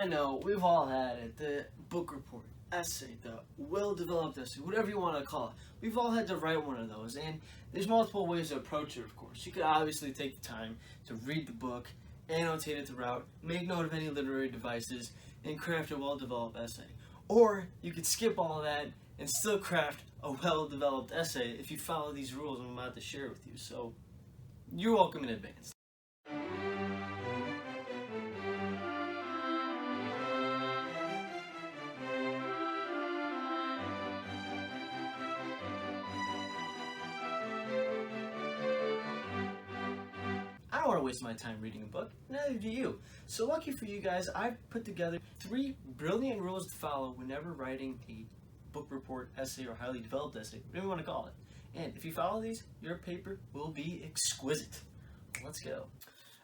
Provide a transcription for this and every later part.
I know, we've all had it, the book report, essay, the well-developed essay, whatever you want to call it. We've all had to write one of those, and there's multiple ways to approach it, of course. You could obviously take the time to read the book, annotate it throughout, make note of any literary devices, and craft a well-developed essay. Or you could skip all of that and still craft a well-developed essay if you follow these rules I'm about to share with you. So, you're welcome in advance. I don't want to waste my time reading a book, neither do you. So lucky for you guys, I've put together 3 brilliant rules to follow whenever writing a book report, essay, or highly developed essay, whatever you want to call it. And if you follow these, your paper will be exquisite. Let's go.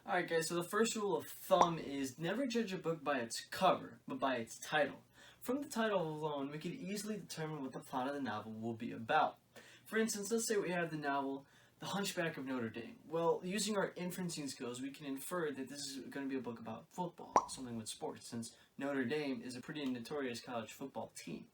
Alright guys, so the first rule of thumb is never judge a book by its cover, but by its title. From the title alone, we could easily determine what the plot of the novel will be about. For instance, let's say we have the novel The Hunchback of Notre Dame. Well, using our inferencing skills, we can infer that this is going to be a book about football, something with sports, since Notre Dame is a pretty notorious college football team.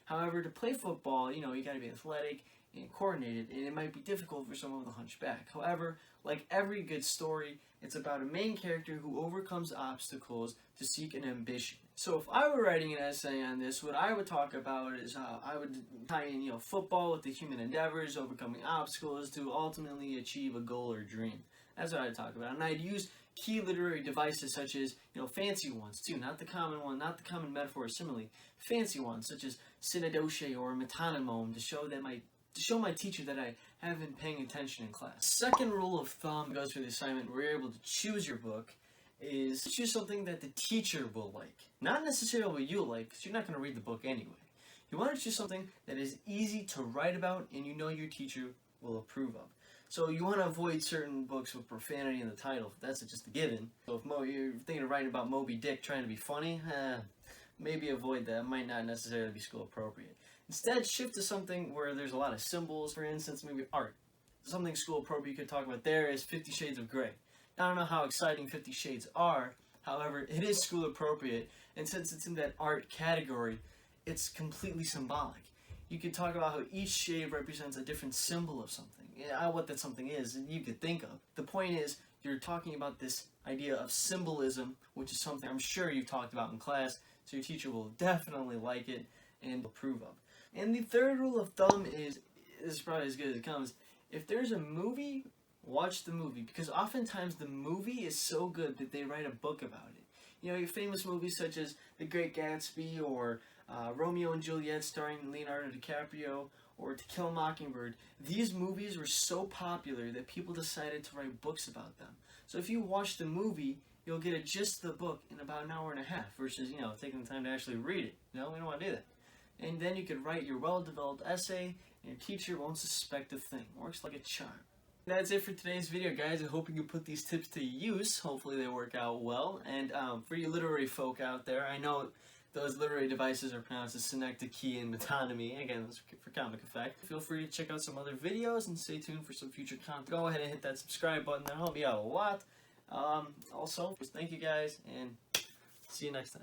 However, to play football, you gotta be athletic and coordinated, and it might be difficult for someone with a hunchback. However, like every good story, it's about a main character who overcomes obstacles to seek an ambition. So if I were writing an essay on this, what I would talk about is how I would tie in, football with the human endeavors, overcoming obstacles to ultimately achieve a goal or dream. That's what I'd talk about. And I'd use key literary devices such as, fancy ones too, not the common one, not the common metaphor or simile. Fancy ones such as synecdoche or metonymome to show my teacher that I have been paying attention in class. Second rule of thumb goes for the assignment where you're able to choose your book is choose something that the teacher will like. Not necessarily what you'll like, because you're not going to read the book anyway. You want to choose something that is easy to write about and your teacher will approve of. So you want to avoid certain books with profanity in the title. That's just a given. So if you're thinking of writing about Moby Dick trying to be funny, maybe avoid that. It might not necessarily be school appropriate. Instead, shift to something where there's a lot of symbols. For instance, maybe art. Something school appropriate you could talk about there is 50 Shades of Grey. Now, I don't know how exciting 50 Shades are. However, it is school appropriate. And since it's in that art category, it's completely symbolic. You could talk about how each shade represents a different symbol of something. What that something is, you could think of. The point is, you're talking about this idea of symbolism, which is something I'm sure you've talked about in class, so your teacher will definitely like it and approve of. And the third rule of thumb is probably as good as it comes. If there's a movie, watch the movie, because oftentimes the movie is so good that they write a book about it. Your famous movies such as The Great Gatsby or Romeo and Juliet starring Leonardo DiCaprio or To Kill a Mockingbird, these movies were so popular that people decided to write books about them. So if you watch the movie, you'll get a gist of the book in about an hour and a half versus, taking the time to actually read it. We don't want to do that. And then you could write your well-developed essay, and your teacher won't suspect a thing. Works like a charm. That's it for today's video, guys. I hope you can put these tips to use. Hopefully they work out well. And for you literary folk out there, I know those literary devices are pronounced as synecdoche and metonymy. Again, that's for comic effect. Feel free to check out some other videos and stay tuned for some future content. Go ahead and hit that subscribe button. That'll help me out a lot. Also, thank you guys, and see you next time.